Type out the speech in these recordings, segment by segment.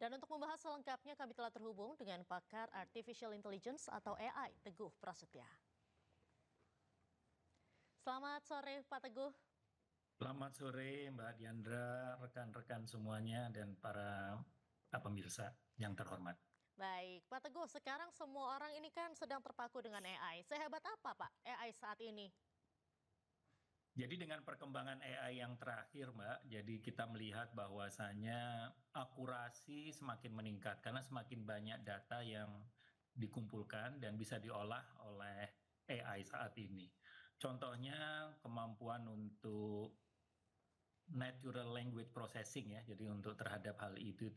Dan untuk membahas selengkapnya kami telah terhubung dengan pakar Artificial Intelligence atau AI, Teguh Prasetya. Selamat sore Pak Teguh. Selamat sore Mbak Diandra, rekan-rekan semuanya dan para pemirsa yang terhormat. Baik, Pak Teguh, sekarang semua orang ini kan sedang terpaku dengan AI. Sehebat apa Pak AI saat ini? Jadi dengan perkembangan AI yang terakhir Mbak, jadi kita melihat bahwasanya akurasi semakin meningkat karena semakin banyak data yang dikumpulkan dan bisa diolah oleh AI saat ini. Contohnya kemampuan untuk natural language processing ya, jadi untuk terhadap hal itu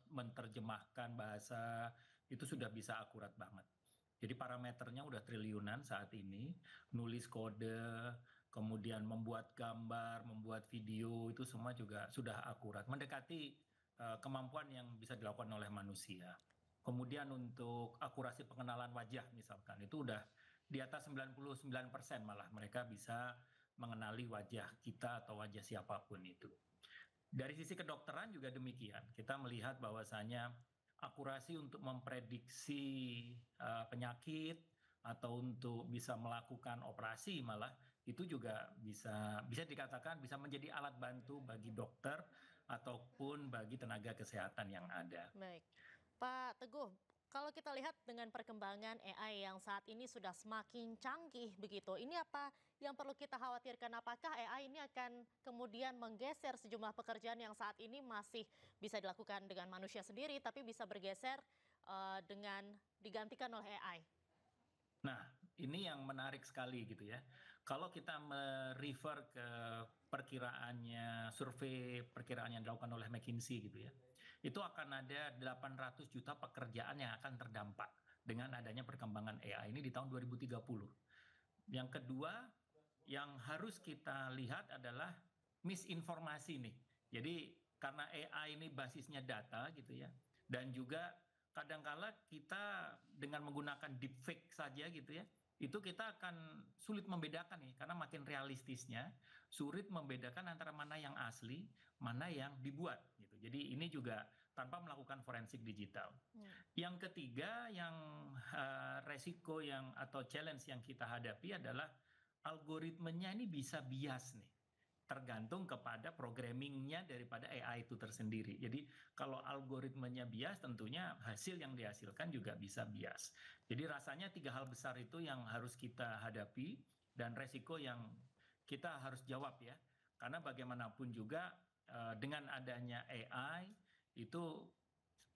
menerjemahkan bahasa itu sudah bisa akurat banget. Jadi parameternya udah triliunan saat ini, nulis kode, kemudian membuat gambar, membuat video itu semua juga sudah akurat, mendekati kemampuan yang bisa dilakukan oleh manusia. Kemudian untuk akurasi pengenalan wajah misalkan itu udah di atas 99% malah mereka bisa mengenali wajah kita atau wajah siapapun itu. Dari sisi kedokteran juga demikian. Kita melihat bahwasanya akurasi untuk memprediksi penyakit atau untuk bisa melakukan operasi malah itu juga bisa dikatakan bisa menjadi alat bantu bagi dokter ataupun bagi tenaga kesehatan yang ada. Baik, Pak Teguh, kalau kita lihat dengan perkembangan AI yang saat ini sudah semakin canggih begitu, ini apa yang perlu kita khawatirkan? Apakah AI ini akan kemudian menggeser sejumlah pekerjaan yang saat ini masih bisa dilakukan dengan manusia sendiri, tapi bisa bergeser dengan digantikan oleh AI? Nah, ini yang menarik sekali gitu ya. Kalau kita merefer ke perkiraannya, survei perkiraan yang dilakukan oleh McKinsey gitu ya, itu akan ada 800 juta pekerjaan yang akan terdampak dengan adanya perkembangan AI ini di tahun 2030. Yang kedua, yang harus kita lihat adalah misinformasi nih. Jadi karena AI ini basisnya data gitu ya, dan juga kadangkala kita dengan menggunakan deepfake saja gitu ya, itu kita akan sulit membedakan nih, karena makin realistisnya, sulit membedakan antara mana yang asli, mana yang dibuat gitu. Jadi ini juga tanpa melakukan forensik digital. Yang ketiga, yang resiko yang atau challenge yang kita hadapi adalah algoritmenya ini bisa bias nih, tergantung kepada programmingnya daripada AI itu tersendiri. Jadi kalau algoritmenya bias, tentunya hasil yang dihasilkan juga bisa bias. Jadi rasanya tiga hal besar itu yang harus kita hadapi dan resiko yang kita harus jawab ya. Karena bagaimanapun juga dengan adanya AI itu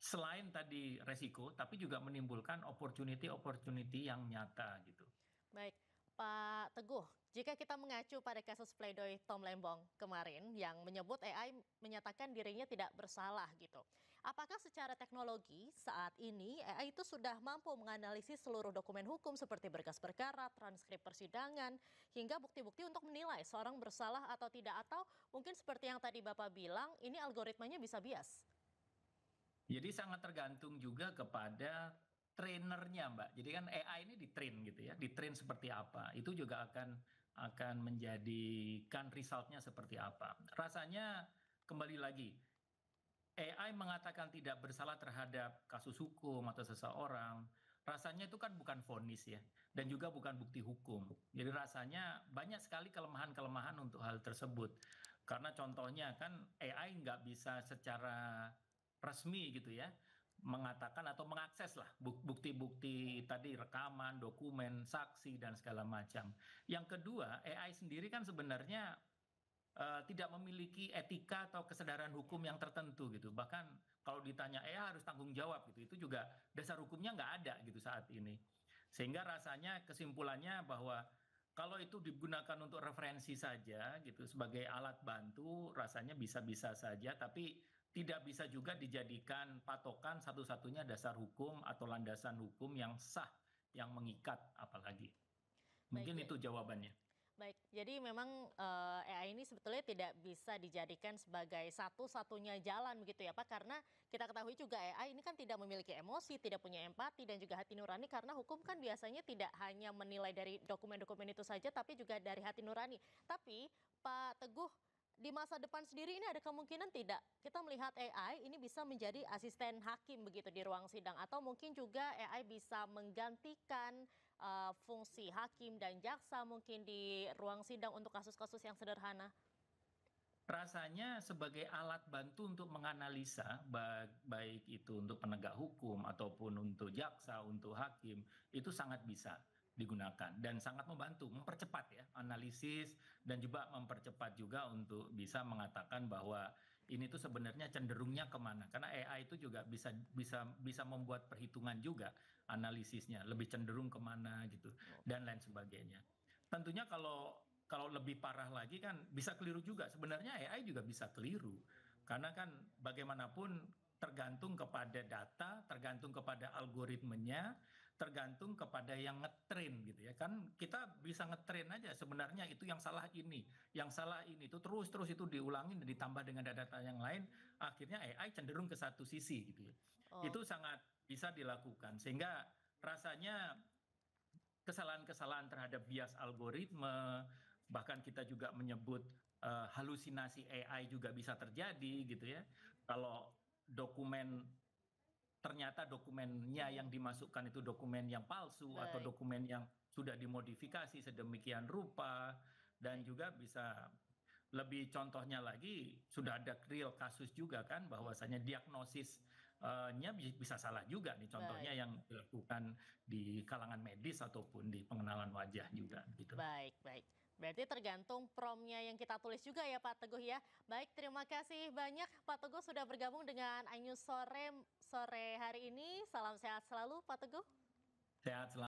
selain tadi resiko, tapi juga menimbulkan opportunity-opportunity yang nyata gitu. Baik, Pak Teguh, jika kita mengacu pada kasus pledoi Tom Lembong kemarin yang menyebut AI menyatakan dirinya tidak bersalah gitu. Apakah secara teknologi saat ini AI itu sudah mampu menganalisis seluruh dokumen hukum seperti berkas perkara, transkrip persidangan, hingga bukti-bukti untuk menilai seorang bersalah atau tidak, atau mungkin seperti yang tadi Bapak bilang, ini algoritmanya bisa bias? Jadi sangat tergantung juga kepada trainernya, Mbak. Jadi kan AI ini di-train gitu ya, di-train seperti apa. Itu juga akan menjadikan resultnya seperti apa. Rasanya kembali lagi, AI mengatakan tidak bersalah terhadap kasus hukum atau seseorang, rasanya itu kan bukan vonis ya, dan juga bukan bukti hukum. Jadi rasanya banyak sekali kelemahan-kelemahan untuk hal tersebut. Karena contohnya kan AI nggak bisa secara resmi gitu ya, mengatakan atau mengakses lah bukti-bukti tadi, rekaman, dokumen, saksi, dan segala macam. Yang kedua, AI sendiri kan sebenarnya tidak memiliki etika atau kesadaran hukum yang tertentu gitu. Bahkan kalau ditanya harus tanggung jawab gitu, itu juga dasar hukumnya nggak ada gitu saat ini. Sehingga rasanya kesimpulannya bahwa kalau itu digunakan untuk referensi saja gitu sebagai alat bantu, rasanya bisa-bisa saja, tapi tidak bisa juga dijadikan patokan satu-satunya dasar hukum atau landasan hukum yang sah, yang mengikat apalagi. Baik, Mungkin ya. itu jawabannya. Baik, jadi memang AI ini sebetulnya tidak bisa dijadikan sebagai satu-satunya jalan begitu ya Pak, karena kita ketahui juga AI ini kan tidak memiliki emosi, tidak punya empati dan juga hati nurani, karena hukum kan biasanya tidak hanya menilai dari dokumen-dokumen itu saja, tapi juga dari hati nurani. Tapi Pak Teguh, di masa depan sendiri ini ada kemungkinan tidak kita melihat AI ini bisa menjadi asisten hakim begitu di ruang sidang atau mungkin juga AI bisa menggantikan fungsi hakim dan jaksa mungkin di ruang sidang untuk kasus-kasus yang sederhana? Rasanya sebagai alat bantu untuk menganalisa, baik itu untuk penegak hukum ataupun untuk jaksa, untuk hakim, itu sangat bisa digunakan dan sangat membantu, mempercepat ya analisis dan juga mempercepat juga untuk bisa mengatakan bahwa ini tuh sebenarnya cenderungnya kemana. Karena AI itu juga bisa membuat perhitungan juga analisisnya, lebih cenderung kemana gitu dan lain sebagainya. Tentunya kalau lebih parah lagi kan bisa keliru juga. Sebenarnya AI juga bisa keliru. Karena kan bagaimanapun tergantung kepada data, tergantung kepada algoritmenya, tergantung kepada yang ngetrain gitu ya. Kan kita bisa ngetrain aja sebenarnya itu yang salah ini, yang salah ini itu terus-terus itu diulangin dan ditambah dengan data yang lain, akhirnya AI cenderung ke satu sisi gitu ya. Oh, Itu sangat bisa dilakukan sehingga rasanya kesalahan-kesalahan terhadap bias algoritma, bahkan kita juga menyebut halusinasi AI juga bisa terjadi gitu ya. Kalau ternyata dokumennya mhm, yang dimasukkan itu dokumen yang palsu atau baik. dokumen yang sudah dimodifikasi sedemikian rupa dan Baik. juga bisa lebih contohnya lagi sudah ada real kasus juga kan Mhm, bahwasanya diagnosisnya bisa salah juga nih contohnya baik. yang dilakukan di kalangan medis ataupun di pengenalan wajah juga gitu. Baik, baik. Berarti tergantung prompt-nya yang kita tulis juga ya Pak Teguh ya. Baik, terima kasih banyak Pak Teguh sudah bergabung dengan iNews sore sore hari ini. Salam sehat selalu Pak Teguh. Sehat selalu.